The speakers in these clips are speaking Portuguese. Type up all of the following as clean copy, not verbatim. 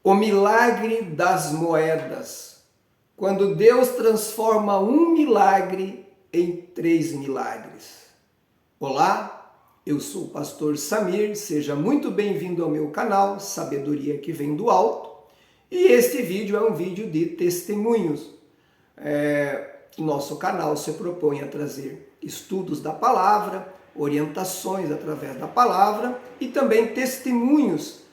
O milagre das moedas. Quando Deus transforma um milagre em 3 milagres. Olá, eu sou o pastor Samir, seja muito bem-vindo ao meu canal Sabedoria que vem do Alto. E este vídeo é um vídeo de testemunhos. Nosso canal se propõe a trazer estudos da palavra, orientações através da palavra e também testemunhos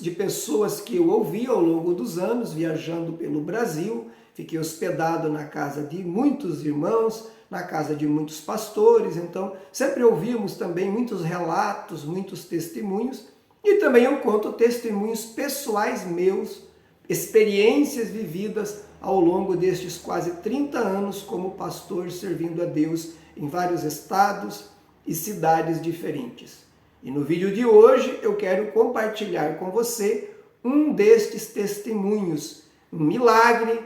de pessoas que eu ouvi ao longo dos anos, viajando pelo Brasil. Fiquei hospedado na casa de muitos irmãos, na casa de muitos pastores, então sempre ouvimos também muitos relatos, muitos testemunhos, e também eu conto testemunhos pessoais meus, experiências vividas ao longo destes quase 30 anos como pastor servindo a Deus em vários estados e cidades diferentes. E no vídeo de hoje eu quero compartilhar com você um destes testemunhos, um milagre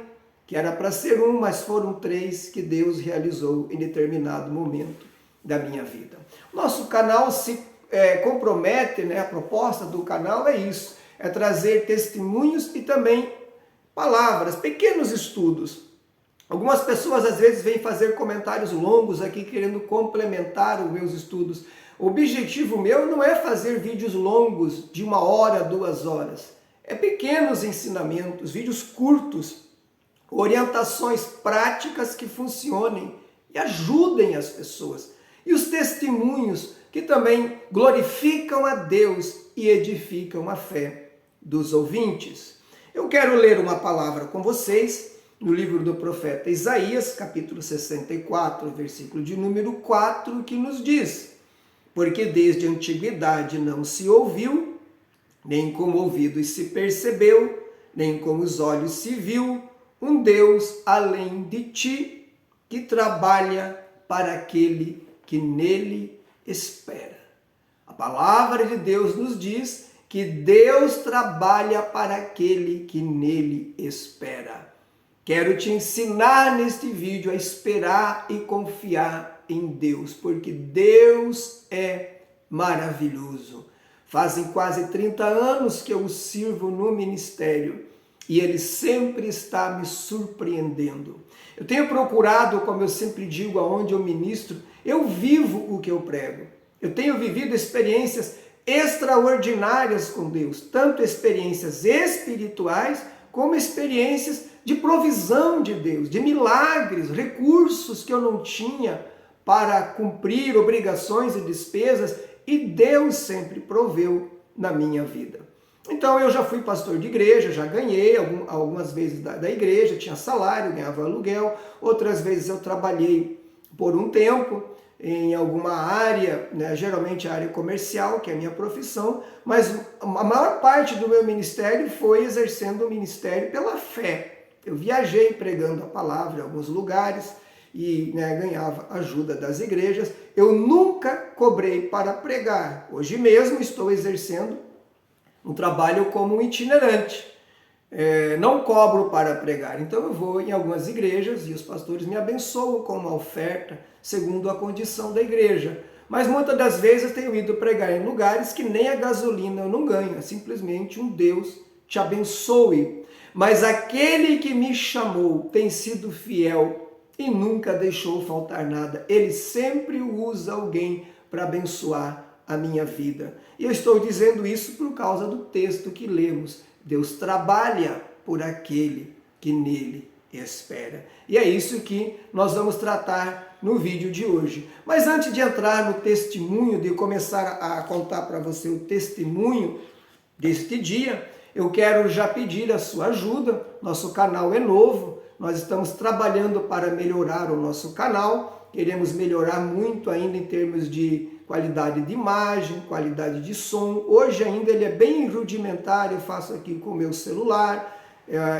que era para ser um, mas foram 3 que Deus realizou em determinado momento da minha vida. Nosso canal se compromete, a proposta do canal é isso, é trazer testemunhos e também palavras, pequenos estudos. Algumas pessoas às vezes vêm fazer comentários longos aqui querendo complementar os meus estudos. O objetivo meu não é fazer vídeos longos de 1 hora, 2 horas. É pequenos ensinamentos, vídeos curtos, orientações práticas que funcionem e ajudem as pessoas. E os testemunhos que também glorificam a Deus e edificam a fé dos ouvintes. Eu quero ler uma palavra com vocês no livro do profeta Isaías, capítulo 64, versículo de número 4, que nos diz: porque desde a antiguidade não se ouviu, nem com ouvidos se percebeu, nem com os olhos se viu, um Deus além de ti, que trabalha para aquele que nele espera. A palavra de Deus nos diz que Deus trabalha para aquele que nele espera. Quero te ensinar neste vídeo a esperar e confiar em Deus, porque Deus é maravilhoso. Fazem quase 30 anos que eu o sirvo no ministério e Ele sempre está me surpreendendo. Eu tenho procurado, como eu sempre digo, aonde eu ministro, eu vivo o que eu prego. Eu tenho vivido experiências extraordinárias com Deus, tanto experiências espirituais como experiências de provisão de Deus, de milagres, recursos que eu não tinha para cumprir obrigações e despesas, e Deus sempre proveu na minha vida. Então eu já fui pastor de igreja, já ganhei algumas vezes da igreja, tinha salário, ganhava aluguel, outras vezes eu trabalhei por um tempo em alguma área, geralmente a área comercial, que é a minha profissão, mas a maior parte do meu ministério foi exercendo o ministério pela fé. Eu viajei pregando a palavra em alguns lugares e ganhava ajuda das igrejas. Eu nunca cobrei para pregar. Hoje mesmo estou exercendo um trabalho como um itinerante. Não cobro para pregar. Então eu vou em algumas igrejas e os pastores me abençoam com uma oferta segundo a condição da igreja. Mas muitas das vezes eu tenho ido pregar em lugares que nem a gasolina eu não ganho. É simplesmente um Deus te abençoe. Mas aquele que me chamou tem sido fiel e nunca deixou faltar nada. Ele sempre usa alguém para abençoar a minha vida. E eu estou dizendo isso por causa do texto que lemos. Deus trabalha por aquele que nele espera. E é isso que nós vamos tratar no vídeo de hoje. Mas antes de entrar no testemunho, de começar a contar para você o testemunho deste dia, eu quero já pedir a sua ajuda. Nosso canal é novo, nós estamos trabalhando para melhorar o nosso canal, queremos melhorar muito ainda em termos de qualidade de imagem, qualidade de som. Hoje ainda ele é bem rudimentar, eu faço aqui com o meu celular.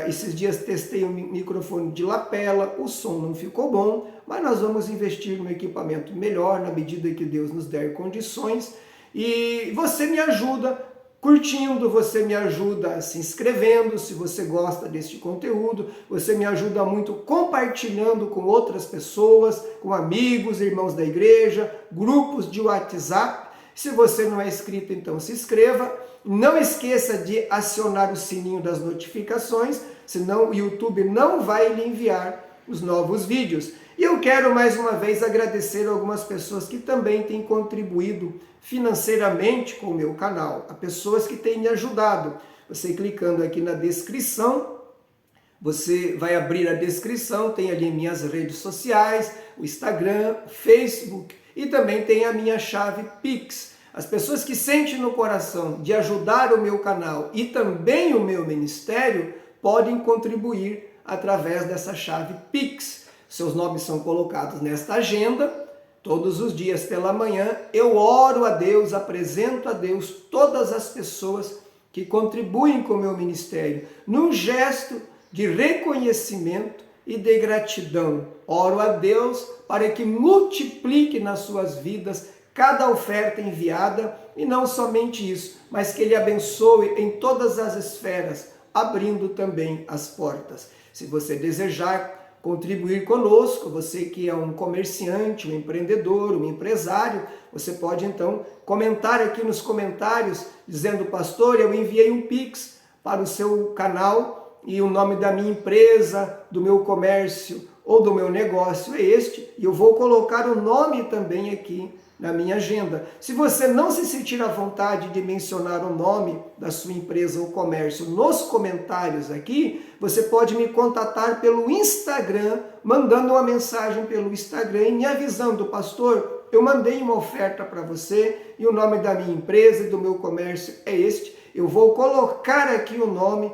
Esses dias testei um microfone de lapela, o som não ficou bom, mas nós vamos investir no equipamento melhor na medida que Deus nos der condições. E você me ajuda curtindo, você me ajuda se inscrevendo, se você gosta deste conteúdo, você me ajuda muito compartilhando com outras pessoas, com amigos, irmãos da igreja, grupos de WhatsApp. Se você não é inscrito, então se inscreva. Não esqueça de acionar o sininho das notificações, senão o YouTube não vai lhe enviar os novos vídeos. E eu quero mais uma vez agradecer algumas pessoas que também têm contribuído financeiramente com o meu canal, a pessoas que têm me ajudado. Você clicando aqui na descrição, você vai abrir a descrição, tem ali minhas redes sociais, o Instagram, Facebook e também tem a minha chave Pix. As pessoas que sentem no coração de ajudar o meu canal e também o meu ministério podem contribuir através dessa chave Pix. Seus nomes são colocados nesta agenda. Todos os dias pela manhã eu oro a Deus, apresento a Deus todas as pessoas que contribuem com o meu ministério, num gesto de reconhecimento e de gratidão. Oro a Deus para que multiplique nas suas vidas cada oferta enviada e não somente isso, mas que Ele abençoe em todas as esferas, abrindo também as portas. Se você desejar contribuir conosco, você que é um comerciante, um empreendedor, um empresário, você pode então comentar aqui nos comentários dizendo: pastor, eu enviei um Pix para o seu canal e o nome da minha empresa, do meu comércio ou do meu negócio é este, e eu vou colocar o nome também aqui na minha agenda. Se você não se sentir à vontade de mencionar o nome da sua empresa ou comércio nos comentários aqui, você pode me contatar pelo Instagram, mandando uma mensagem pelo Instagram e me avisando: pastor, eu mandei uma oferta para você e o nome da minha empresa e do meu comércio é este. Eu vou colocar aqui o nome.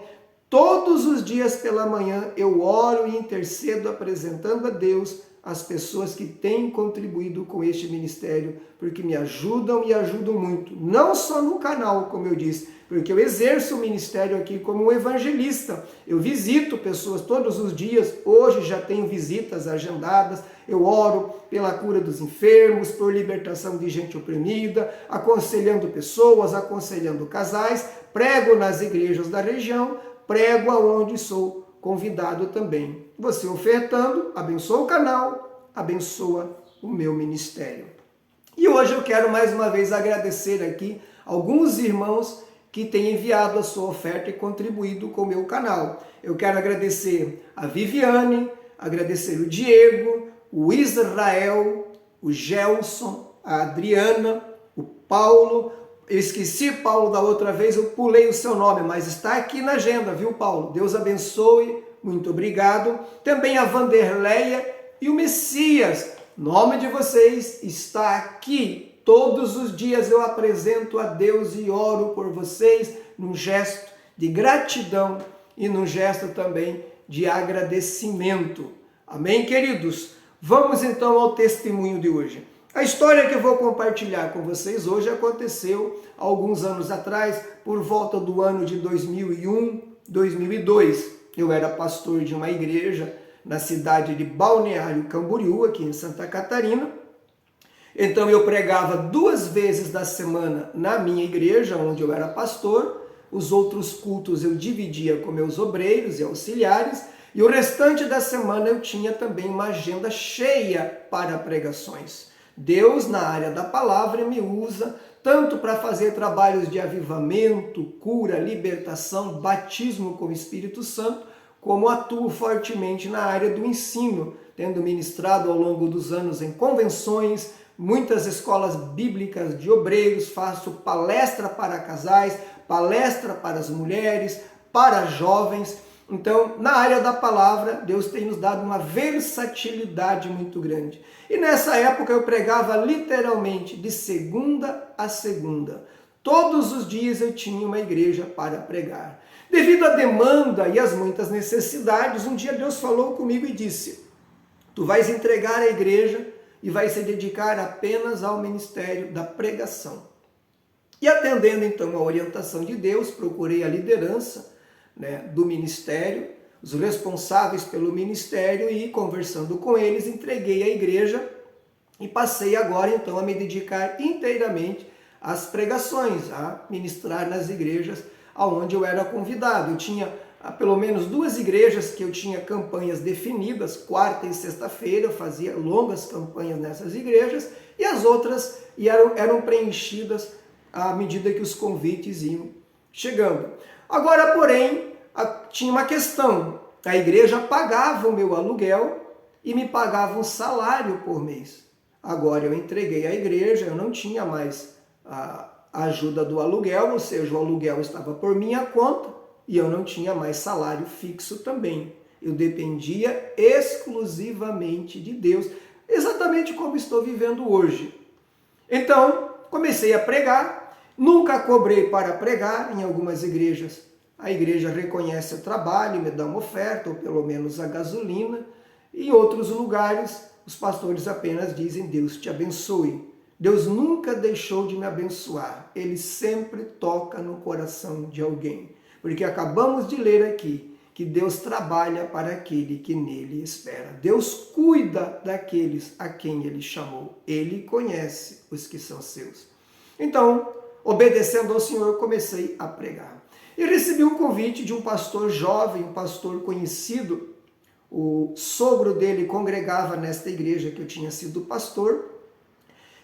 Todos os dias pela manhã eu oro e intercedo apresentando a Deus as pessoas que têm contribuído com este ministério, porque me ajudam e ajudam muito, não só no canal, como eu disse, porque eu exerço o ministério aqui como um evangelista, eu visito pessoas todos os dias, hoje já tenho visitas agendadas, eu oro pela cura dos enfermos, por libertação de gente oprimida, aconselhando pessoas, aconselhando casais, prego nas igrejas da região, prego aonde sou convidado também. Você ofertando, abençoa o canal, abençoa o meu ministério. E hoje eu quero mais uma vez agradecer aqui alguns irmãos que têm enviado a sua oferta e contribuído com o meu canal. Eu quero agradecer a Viviane, agradecer o Diego, o Israel, o Gelson, a Adriana, o Paulo. Eu esqueci, Paulo, da outra vez, eu pulei o seu nome, mas está aqui na agenda, viu, Paulo? Deus abençoe, muito obrigado. Também a Vanderleia e o Messias, nome de vocês está aqui. Todos os dias eu apresento a Deus e oro por vocês num gesto de gratidão e num gesto também de agradecimento. Amém, queridos? Vamos então ao testemunho de hoje. A história que eu vou compartilhar com vocês hoje aconteceu alguns anos atrás, por volta do ano de 2001, 2002. Eu era pastor de uma igreja na cidade de Balneário Camboriú, aqui em Santa Catarina. Então eu pregava 2 vezes da semana na minha igreja, onde eu era pastor. Os outros cultos eu dividia com meus obreiros e auxiliares. E o restante da semana eu tinha também uma agenda cheia para pregações. Deus, na área da palavra, me usa tanto para fazer trabalhos de avivamento, cura, libertação, batismo com o Espírito Santo, como atuo fortemente na área do ensino, tendo ministrado ao longo dos anos em convenções, muitas escolas bíblicas de obreiros, faço palestra para casais, palestra para as mulheres, para jovens. Então, na área da palavra, Deus tem nos dado uma versatilidade muito grande. E nessa época eu pregava literalmente de segunda a segunda. Todos os dias eu tinha uma igreja para pregar. Devido à demanda e às muitas necessidades, um dia Deus falou comigo e disse: tu vais entregar a igreja e vais se dedicar apenas ao ministério da pregação. E atendendo então a orientação de Deus, procurei a liderança do ministério, os responsáveis pelo ministério, e conversando com eles, entreguei a igreja e passei agora então a me dedicar inteiramente às pregações, a ministrar nas igrejas aonde eu era convidado. Eu tinha pelo menos 2 igrejas que eu tinha campanhas definidas, quarta e sexta-feira eu fazia longas campanhas nessas igrejas, e as outras eram preenchidas à medida que os convites iam chegando. Agora, porém, tinha uma questão. A igreja pagava o meu aluguel e me pagava um salário por mês. Agora eu entreguei à igreja, eu não tinha mais a ajuda do aluguel, ou seja, o aluguel estava por minha conta e eu não tinha mais salário fixo também. Eu dependia exclusivamente de Deus, exatamente como estou vivendo hoje. Então, comecei a pregar, nunca cobrei para pregar em algumas igrejas. A igreja reconhece o trabalho, me dá uma oferta, ou pelo menos a gasolina. Em outros lugares, os pastores apenas dizem, Deus te abençoe. Deus nunca deixou de me abençoar. Ele sempre toca no coração de alguém. Porque acabamos de ler aqui que Deus trabalha para aquele que nele espera. Deus cuida daqueles a quem ele chamou. Ele conhece os que são seus. Então, obedecendo ao Senhor, comecei a pregar. E recebi um convite de um pastor jovem, um pastor conhecido. O sogro dele congregava nesta igreja que eu tinha sido pastor.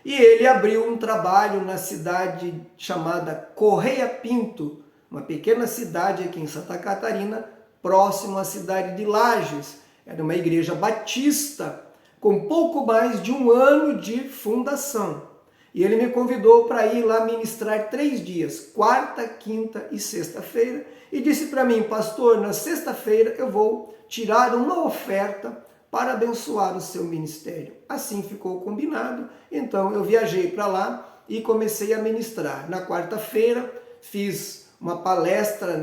E ele abriu um trabalho na cidade chamada Correia Pinto, uma pequena cidade aqui em Santa Catarina, próximo à cidade de Lages. Era uma igreja batista, com pouco mais de 1 ano de fundação. E ele me convidou para ir lá ministrar 3 dias, quarta, quinta e sexta-feira, e disse para mim, pastor, na sexta-feira eu vou tirar uma oferta para abençoar o seu ministério. Assim ficou combinado, então eu viajei para lá e comecei a ministrar. Na quarta-feira fiz uma palestra,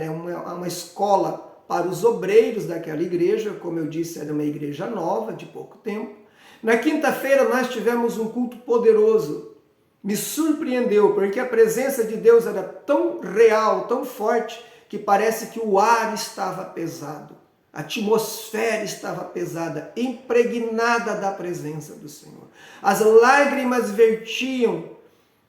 uma escola para os obreiros daquela igreja, como eu disse, era uma igreja nova, de pouco tempo. Na quinta-feira nós tivemos um culto poderoso. Me surpreendeu, porque a presença de Deus era tão real, tão forte, que parece que o ar estava pesado. A atmosfera estava pesada, impregnada da presença do Senhor. As lágrimas vertiam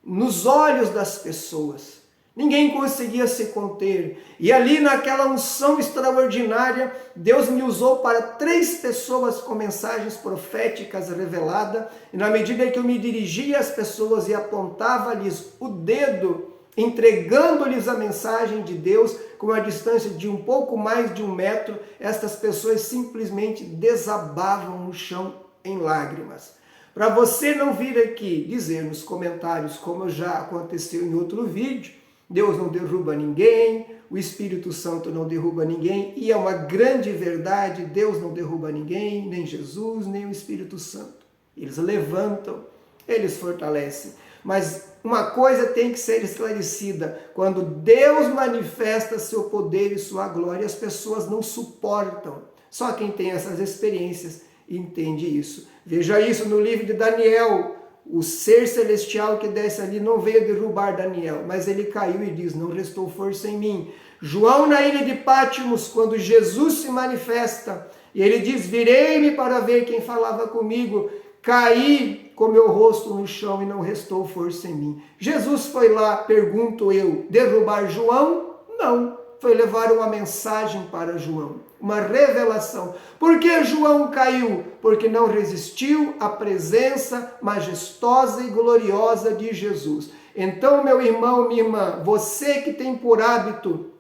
nos olhos das pessoas. Ninguém conseguia se conter. E ali naquela unção extraordinária, Deus me usou para 3 pessoas com mensagens proféticas reveladas. E na medida que eu me dirigia às pessoas e apontava-lhes o dedo, entregando-lhes a mensagem de Deus, com a distância de um pouco mais de 1 metro, estas pessoas simplesmente desabavam no chão em lágrimas. Para você não vir aqui dizer nos comentários, como já aconteceu em outro vídeo, Deus não derruba ninguém, o Espírito Santo não derruba ninguém, e é uma grande verdade, Deus não derruba ninguém, nem Jesus, nem o Espírito Santo. Eles levantam, eles fortalecem. Mas uma coisa tem que ser esclarecida, quando Deus manifesta seu poder e sua glória, as pessoas não suportam. Só quem tem essas experiências entende isso. Veja isso no livro de Daniel. O ser celestial que desce ali não veio derrubar Daniel, mas ele caiu e diz, não restou força em mim. João na ilha de Pátimos, quando Jesus se manifesta, e ele diz, virei-me para ver quem falava comigo, caí com meu rosto no chão e não restou força em mim. Jesus foi lá, pergunto eu, derrubar João? Não, foi levar uma mensagem para João, uma revelação. Por que João caiu? Porque não resistiu à presença majestosa e gloriosa de Jesus. Então, meu irmão, minha irmã, você que tem por hábito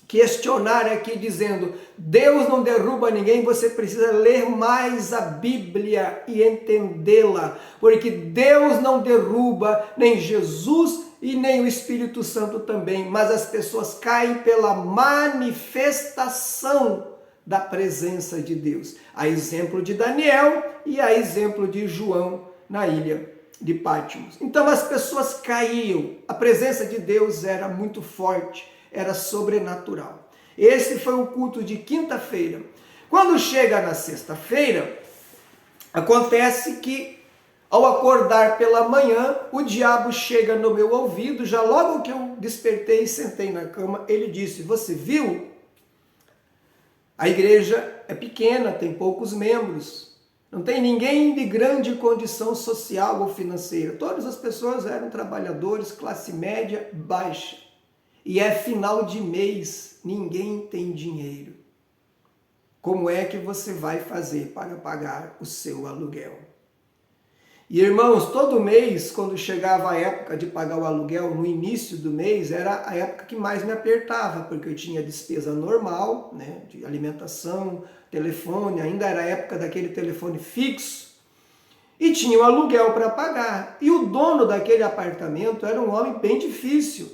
questionar aqui dizendo, Deus não derruba ninguém, você precisa ler mais a Bíblia e entendê-la, porque Deus não derruba nem Jesus e nem o Espírito Santo também, mas as pessoas caem pela manifestação da presença de Deus. A exemplo de Daniel e a exemplo de João na ilha de Pátimos. Então as pessoas caíam, a presença de Deus era muito forte, era sobrenatural. Esse foi o culto de quinta-feira. Quando chega na sexta-feira, acontece que ao acordar pela manhã, o diabo chega no meu ouvido, já logo que eu despertei e sentei na cama, ele disse, você viu? A igreja é pequena, tem poucos membros, não tem ninguém de grande condição social ou financeira. Todas as pessoas eram trabalhadores, classe média, baixa. E é final de mês, ninguém tem dinheiro. Como é que você vai fazer para pagar o seu aluguel? E irmãos, todo mês, quando chegava a época de pagar o aluguel, no início do mês, era a época que mais me apertava, porque eu tinha despesa normal, né, de alimentação, telefone, ainda era a época daquele telefone fixo, e tinha o aluguel para pagar. E o dono daquele apartamento era um homem bem difícil.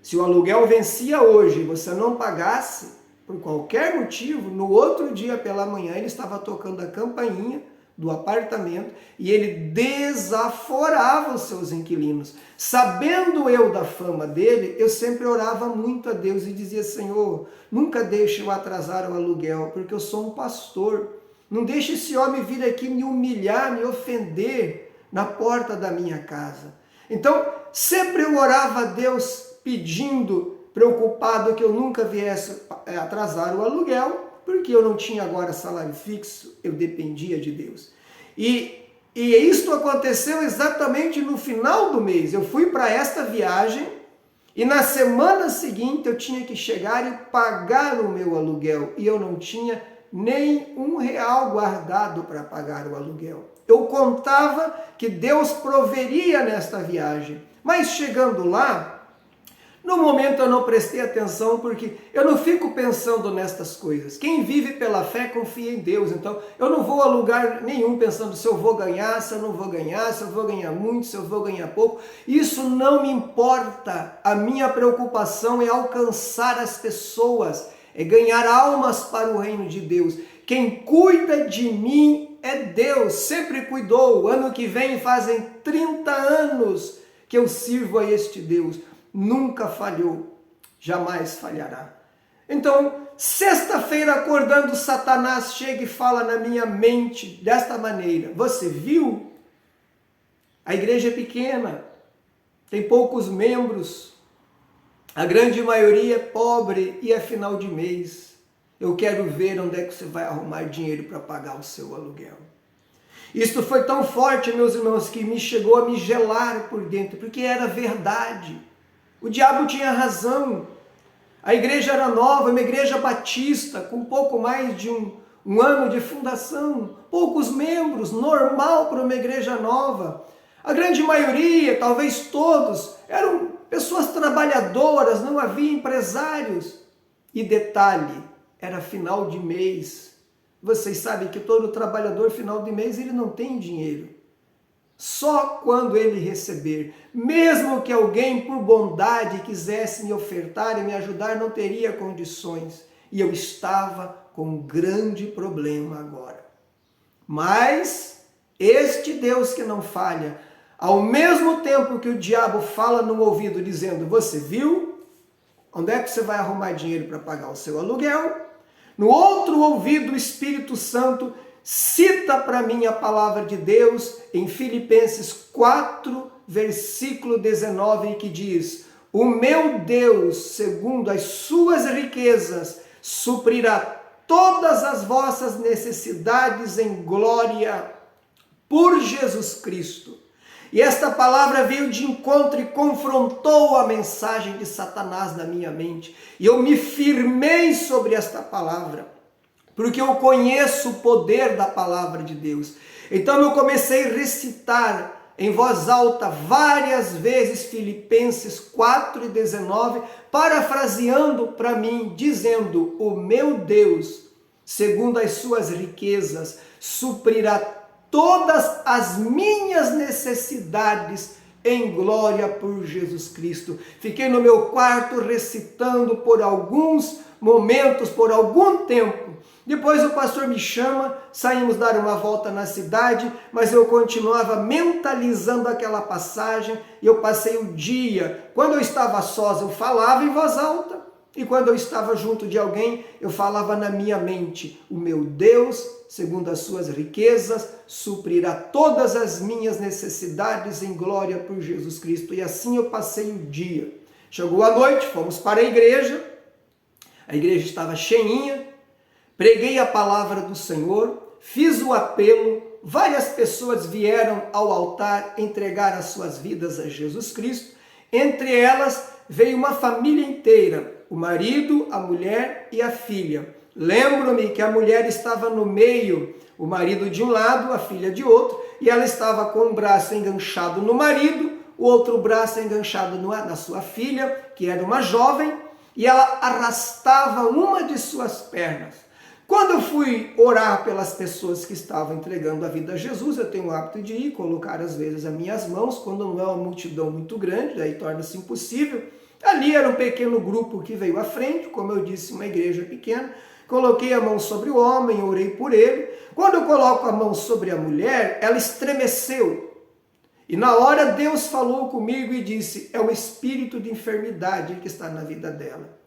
Se o aluguel vencia hoje e você não pagasse, por qualquer motivo, no outro dia pela manhã ele estava tocando a campainha do apartamento e ele desaforava os seus inquilinos. Sabendo eu da fama dele, eu sempre orava muito a Deus e dizia: Senhor, nunca deixe eu atrasar o aluguel, porque eu sou um pastor. Não deixe esse homem vir aqui me humilhar, me ofender na porta da minha casa. Então, sempre eu orava a Deus pedindo, preocupado que eu nunca viesse atrasar o aluguel, porque eu não tinha agora salário fixo, eu dependia de Deus. E isto aconteceu exatamente no final do mês. Eu fui para esta viagem e na semana seguinte eu tinha que chegar e pagar o meu aluguel. E eu não tinha nem R$1 guardado para pagar o aluguel. Eu contava que Deus proveria nesta viagem, mas chegando lá, no momento eu não prestei atenção, porque eu não fico pensando nestas coisas. Quem vive pela fé confia em Deus. Então eu não vou a lugar nenhum pensando se eu vou ganhar, se eu não vou ganhar, se eu vou ganhar muito, se eu vou ganhar pouco. Isso não me importa. A minha preocupação é alcançar as pessoas, é ganhar almas para o reino de Deus. Quem cuida de mim é Deus, sempre cuidou. O ano que vem fazem 30 anos que eu sirvo a este Deus. Nunca falhou, jamais falhará. Então, sexta-feira acordando, Satanás chega e fala na minha mente desta maneira: você viu? A igreja é pequena, tem poucos membros, a grande maioria é pobre e é final de mês. Eu quero ver onde é que você vai arrumar dinheiro para pagar o seu aluguel. Isto foi tão forte, meus irmãos, que me chegou a me gelar por dentro, porque era verdade. O diabo tinha razão. A igreja era nova, uma igreja batista, com pouco mais de um ano de fundação, poucos membros, normal para uma igreja nova. A grande maioria, talvez todos, eram pessoas trabalhadoras, não havia empresários. E detalhe, era final de mês. Vocês sabem que todo trabalhador, final de mês, ele não tem dinheiro. Só quando ele receber, mesmo que alguém por bondade quisesse me ofertar e me ajudar, não teria condições. E eu estava com um grande problema agora. Mas este Deus que não falha, ao mesmo tempo que o diabo fala no ouvido dizendo: você viu? Onde é que você vai arrumar dinheiro para pagar o seu aluguel? No outro ouvido, o Espírito Santo cita para mim a palavra de Deus em Filipenses 4, versículo 19, que diz: o meu Deus, segundo as suas riquezas, suprirá todas as vossas necessidades em glória por Jesus Cristo. E esta palavra veio de encontro e confrontou a mensagem de Satanás na minha mente. E eu me firmei sobre esta palavra, porque eu conheço o poder da palavra de Deus. Então eu comecei a recitar em voz alta várias vezes Filipenses 4:19, parafraseando para mim, dizendo: o meu Deus, segundo as suas riquezas, suprirá todas as minhas necessidades em glória por Jesus Cristo. Fiquei no meu quarto recitando por alguns momentos, por algum tempo. Depois o pastor me chama, saímos dar uma volta na cidade, mas eu continuava mentalizando aquela passagem e eu passei o dia. Quando eu estava sós, eu falava em voz alta, e quando eu estava junto de alguém, eu falava na minha mente: o meu Deus, segundo as suas riquezas, suprirá todas as minhas necessidades em glória por Jesus Cristo. E assim eu passei o dia. Chegou a noite, fomos para a igreja estava cheinha, preguei a palavra do Senhor, fiz o apelo, várias pessoas vieram ao altar entregar as suas vidas a Jesus Cristo. Entre elas veio uma família inteira, o marido, a mulher e a filha. Lembro-me que a mulher estava no meio, o marido de um lado, a filha de outro, e ela estava com um braço enganchado no marido, o outro braço enganchado na sua filha, que era uma jovem, e ela arrastava uma de suas pernas. Quando eu fui orar pelas pessoas que estavam entregando a vida a Jesus, eu tenho o hábito de ir colocar às vezes as minhas mãos, quando não é uma multidão muito grande, daí torna-se impossível. Ali era um pequeno grupo que veio à frente, como eu disse, uma igreja pequena. Coloquei a mão sobre o homem, orei por ele. Quando eu coloco a mão sobre a mulher, ela estremeceu. E na hora Deus falou comigo e disse, é o espírito de enfermidade que está na vida dela.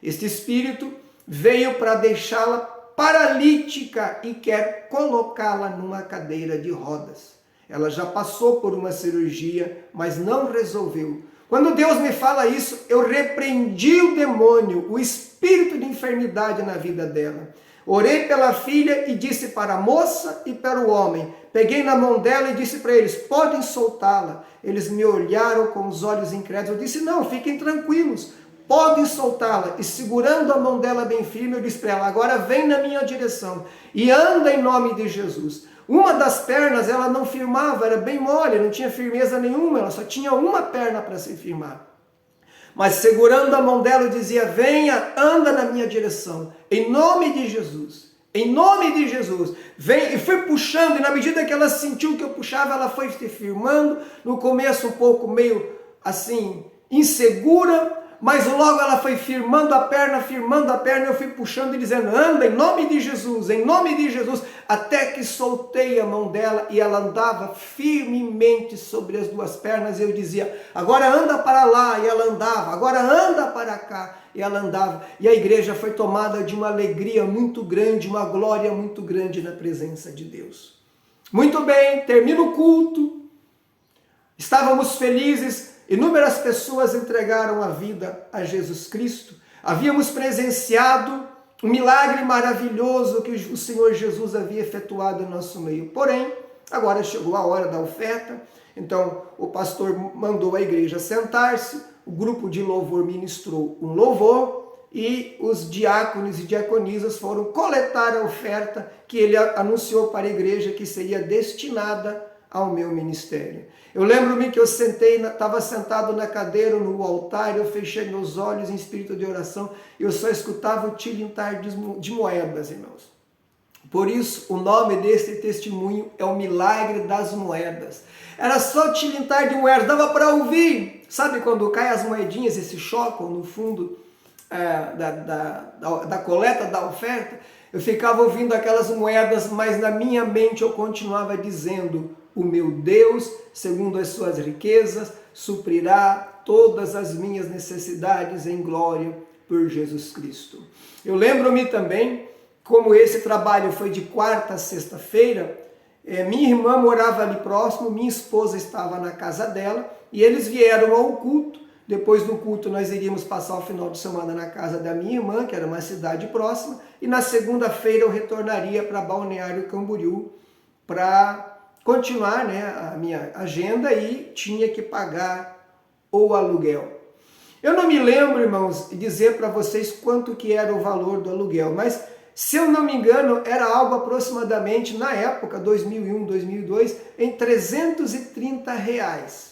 Este espírito veio para deixá-la paralítica e quer colocá-la numa cadeira de rodas. Ela já passou por uma cirurgia, mas não resolveu. Quando Deus me fala isso, eu repreendi o demônio, o espírito de enfermidade na vida dela. Orei pela filha e disse para a moça e para o homem. Peguei na mão dela e disse para eles, podem soltá-la. Eles me olharam com os olhos incrédulos. Eu disse, não, fiquem tranquilos, podem soltá-la. E segurando a mão dela bem firme, eu disse para ela, agora vem na minha direção e anda em nome de Jesus. Uma das pernas ela não firmava, era bem mole, não tinha firmeza nenhuma, ela só tinha uma perna para se firmar. Mas segurando a mão dela eu dizia, venha, anda na minha direção, em nome de Jesus, em nome de Jesus. Vem, e fui puxando, e na medida que ela sentiu que eu puxava, ela foi se firmando, no começo um pouco meio assim, insegura, mas logo ela foi firmando a perna, eu fui puxando e dizendo, anda em nome de Jesus, até que soltei a mão dela e ela andava firmemente sobre as duas pernas. Eu dizia, agora anda para lá, e ela andava, agora anda para cá, e ela andava. E a igreja foi tomada de uma alegria muito grande, uma glória muito grande na presença de Deus. Muito bem, termina o culto, estávamos felizes. Inúmeras pessoas entregaram a vida a Jesus Cristo. Havíamos presenciado um milagre maravilhoso que o Senhor Jesus havia efetuado em nosso meio. Porém, agora chegou a hora da oferta. Então, o pastor mandou a igreja sentar-se, o grupo de louvor ministrou um louvor e os diáconos e diaconisas foram coletar a oferta que ele anunciou para a igreja que seria destinada ao meu ministério. Eu lembro-me que eu estava sentado na cadeira, no altar, eu fechei meus olhos em espírito de oração e eu só escutava o tilintar de moedas, irmãos. Por isso, o nome desse testemunho é o milagre das moedas. Era só tilintar de moedas, dava para ouvir. Sabe quando caem as moedinhas e se chocam no fundo da coleta, da oferta? Eu ficava ouvindo aquelas moedas, mas na minha mente eu continuava dizendo, o meu Deus, segundo as suas riquezas, suprirá todas as minhas necessidades em glória por Jesus Cristo. Eu lembro-me também, como esse trabalho foi de quarta a sexta-feira, minha irmã morava ali próximo, minha esposa estava na casa dela, e eles vieram ao culto. Depois do culto nós iríamos passar o final de semana na casa da minha irmã, que era uma cidade próxima, e na segunda-feira eu retornaria para Balneário Camboriú para continuar, a minha agenda, e tinha que pagar o aluguel. Eu não me lembro, irmãos, de dizer para vocês quanto que era o valor do aluguel, mas se eu não me engano, era algo aproximadamente, na época, 2001, 2002, em R$330.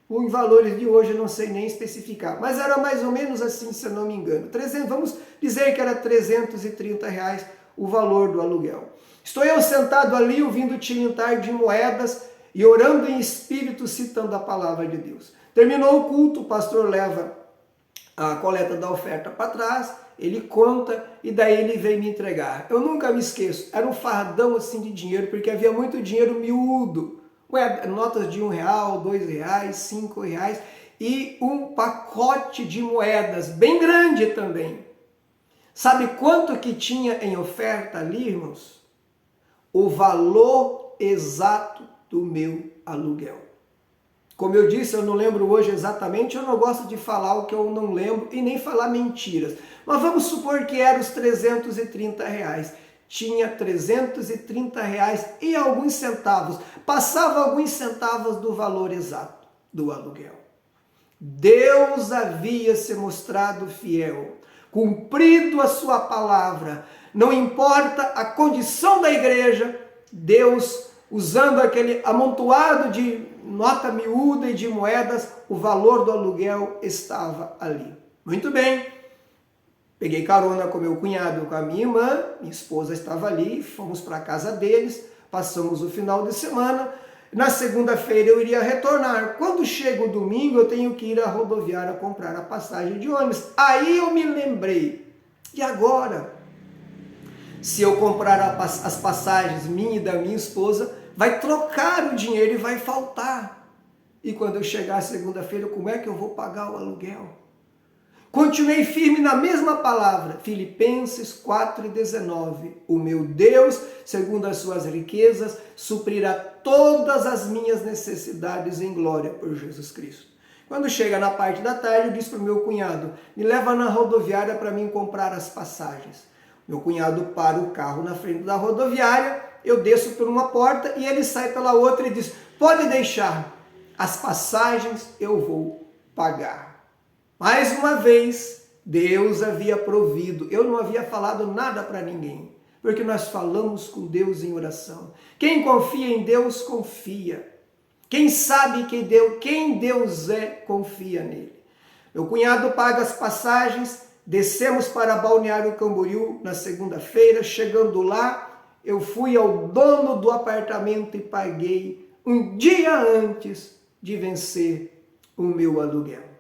Em valores de hoje eu não sei nem especificar, mas era mais ou menos assim, se eu não me engano. Vamos dizer que era R$330 o valor do aluguel. Estou eu sentado ali, ouvindo o tilintar de moedas e orando em espírito, citando a palavra de Deus. Terminou o culto, o pastor leva a coleta da oferta para trás, ele conta e daí ele veio me entregar. Eu nunca me esqueço, era um fardão assim de dinheiro, porque havia muito dinheiro miúdo, notas de R$1, R$2, R$5 e um pacote de moedas bem grande também. Sabe quanto que tinha em oferta ali, irmãos? O valor exato do meu aluguel. Como eu disse, eu não lembro hoje exatamente, eu não gosto de falar o que eu não lembro e nem falar mentiras. Mas vamos supor que eram os R$330. Tinha R$330 e alguns centavos. Passava alguns centavos do valor exato do aluguel. Deus havia se mostrado fiel, cumprido a sua palavra. Não importa a condição da igreja, Deus, usando aquele amontoado de nota miúda e de moedas, o valor do aluguel estava ali. Muito bem, peguei carona com meu cunhado, com a minha irmã, minha esposa estava ali, fomos para a casa deles, passamos o final de semana. Na segunda-feira eu iria retornar. Quando chega o domingo, eu tenho que ir à rodoviária comprar a passagem de ônibus. Aí eu me lembrei, e agora? Se eu comprar as passagens minha e da minha esposa, vai trocar o dinheiro e vai faltar. E quando eu chegar segunda-feira, como é que eu vou pagar o aluguel? Continuei firme na mesma palavra, Filipenses 4,19. O meu Deus, segundo as suas riquezas, suprirá todas as minhas necessidades em glória por Jesus Cristo. Quando chega na parte da tarde, eu disse para o meu cunhado, me leva na rodoviária para mim comprar as passagens. Meu cunhado para o carro na frente da rodoviária, eu desço por uma porta e ele sai pela outra e diz, pode deixar, as passagens eu vou pagar. Mais uma vez, Deus havia provido. Eu não havia falado nada para ninguém, porque nós falamos com Deus em oração. Quem confia em Deus, confia. Quem sabe quem Deus é, confia nele. Meu cunhado paga as passagens, descemos para Balneário Camboriú na segunda-feira. Chegando lá, eu fui ao dono do apartamento e paguei um dia antes de vencer o meu aluguel.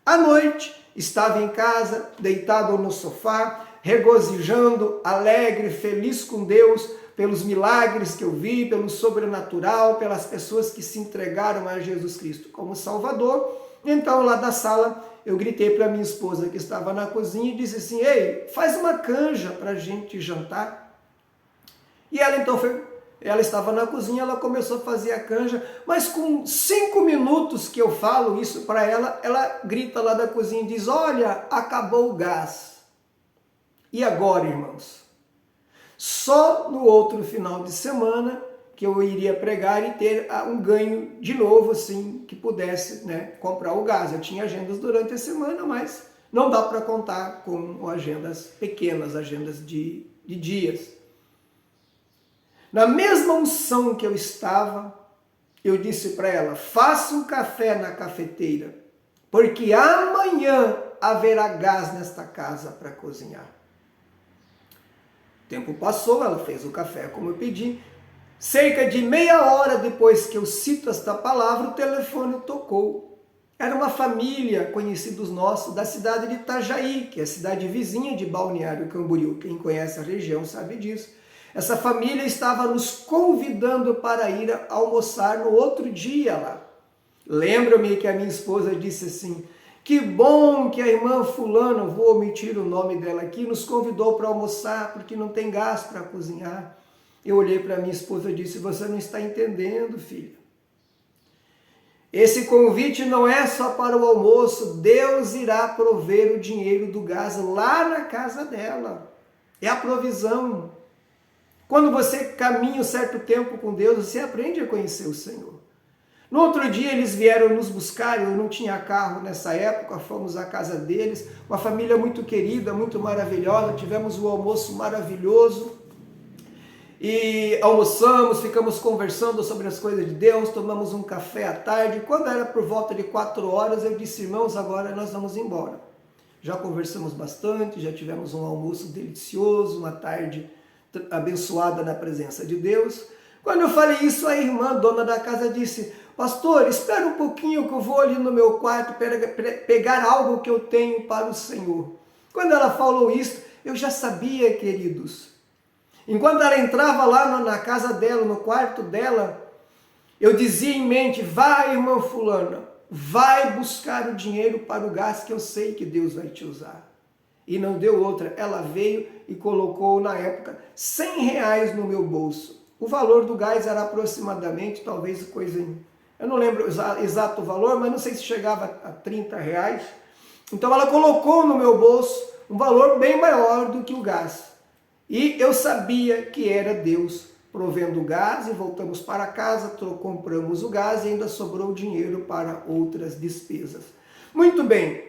À noite, estava em casa, deitado no sofá, regozijando, alegre, feliz com Deus, pelos milagres que eu vi, pelo sobrenatural, pelas pessoas que se entregaram a Jesus Cristo como Salvador. Então, lá da sala, eu gritei para minha esposa que estava na cozinha e disse assim, ei, faz uma canja para a gente jantar. E ela então ela estava na cozinha, ela começou a fazer a canja, mas com 5 minutos que eu falo isso para ela, ela grita lá da cozinha e diz, olha, acabou o gás. E agora, irmãos? Só no outro final de semana que eu iria pregar e ter um ganho de novo, assim, que pudesse, né, comprar o gás. Eu tinha agendas durante a semana, mas não dá para contar com agendas pequenas, agendas de dias. Na mesma unção que eu estava, eu disse para ela, faça um café na cafeteira, porque amanhã haverá gás nesta casa para cozinhar. O tempo passou, ela fez o café como eu pedi. Cerca de meia hora depois que eu cito esta palavra, o telefone tocou. Era uma família, conhecidos nossos, da cidade de Itajaí, que é a cidade vizinha de Balneário Camboriú. Quem conhece a região sabe disso. Essa família estava nos convidando para ir almoçar no outro dia lá. Lembro-me que a minha esposa disse assim, que bom que a irmã fulana, vou omitir o nome dela aqui, nos convidou para almoçar porque não tem gás para cozinhar. Eu olhei para minha esposa e disse, você não está entendendo, filha. Esse convite não é só para o almoço, Deus irá prover o dinheiro do gás lá na casa dela. É a provisão. Quando você caminha um certo tempo com Deus, você aprende a conhecer o Senhor. No outro dia eles vieram nos buscar, eu não tinha carro nessa época, fomos à casa deles, uma família muito querida, muito maravilhosa, tivemos um almoço maravilhoso. E almoçamos, ficamos conversando sobre as coisas de Deus, tomamos um café à tarde. Quando era por volta de 4 horas, eu disse, irmãos, agora nós vamos embora. Já conversamos bastante, já tivemos um almoço delicioso, uma tarde abençoada na presença de Deus. Quando eu falei isso, a irmã, dona da casa, disse, pastor, espera um pouquinho que eu vou ali no meu quarto pegar algo que eu tenho para o Senhor. Quando ela falou isso, eu já sabia, queridos. Enquanto ela entrava lá na casa dela, no quarto dela, eu dizia em mente, vai, irmã fulana, vai buscar o dinheiro para o gás que eu sei que Deus vai te usar. E não deu outra, ela veio e colocou na época R$100 no meu bolso. O valor do gás era aproximadamente, talvez coisa, eu não lembro o exato valor, mas não sei se chegava a R$30. Então ela colocou no meu bolso um valor bem maior do que o gás. E eu sabia que era Deus provendo o gás e voltamos para casa, compramos o gás e ainda sobrou dinheiro para outras despesas. Muito bem,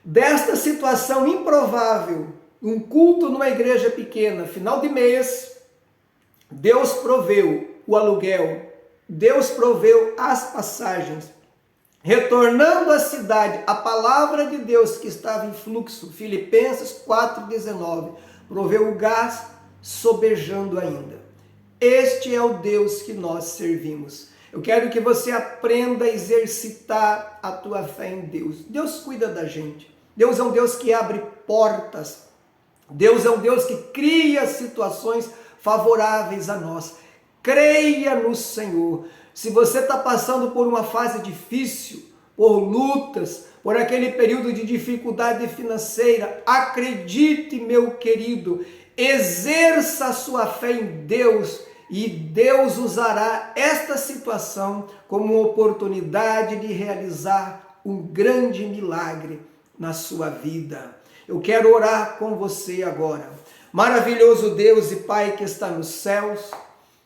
desta situação improvável, um culto numa igreja pequena, final de mês, Deus proveu o aluguel, Deus proveu as passagens. Retornando à cidade, a palavra de Deus que estava em fluxo, Filipenses 4,19, proveu o gás sobejando ainda. Este é o Deus que nós servimos. Eu quero que você aprenda a exercitar a tua fé em Deus. Deus cuida da gente. Deus é um Deus que abre portas. Deus é um Deus que cria situações favoráveis a nós. Creia no Senhor. Se você está passando por uma fase difícil, por lutas, por aquele período de dificuldade financeira, acredite, meu querido, exerça a sua fé em Deus e Deus usará esta situação como uma oportunidade de realizar um grande milagre na sua vida. Eu quero orar com você agora. Maravilhoso Deus e Pai que está nos céus,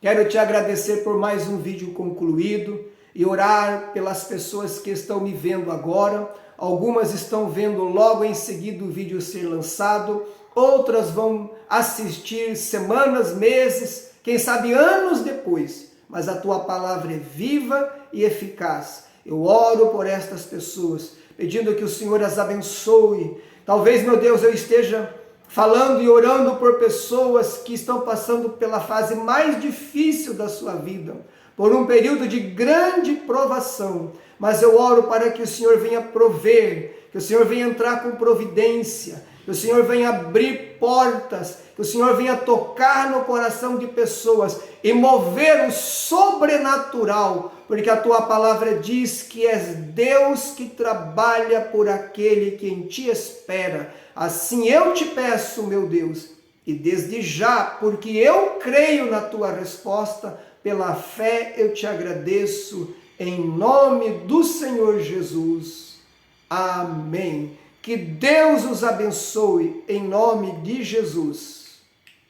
quero te agradecer por mais um vídeo concluído e orar pelas pessoas que estão me vendo agora. Algumas estão vendo logo em seguida o vídeo ser lançado, outras vão assistir semanas, meses, quem sabe anos depois, mas a tua palavra é viva e eficaz. Eu oro por estas pessoas, pedindo que o Senhor as abençoe. Talvez, meu Deus, eu esteja falando e orando por pessoas que estão passando pela fase mais difícil da sua vida, por um período de grande provação, mas eu oro para que o Senhor venha prover, que o Senhor venha entrar com providência, que o Senhor venha abrir portas, que o Senhor venha tocar no coração de pessoas e mover o sobrenatural, porque a tua palavra diz que és Deus que trabalha por aquele que em ti espera. Assim eu te peço, meu Deus, e desde já, porque eu creio na tua resposta, pela fé eu te agradeço, em nome do Senhor Jesus. Amém. Que Deus os abençoe, em nome de Jesus.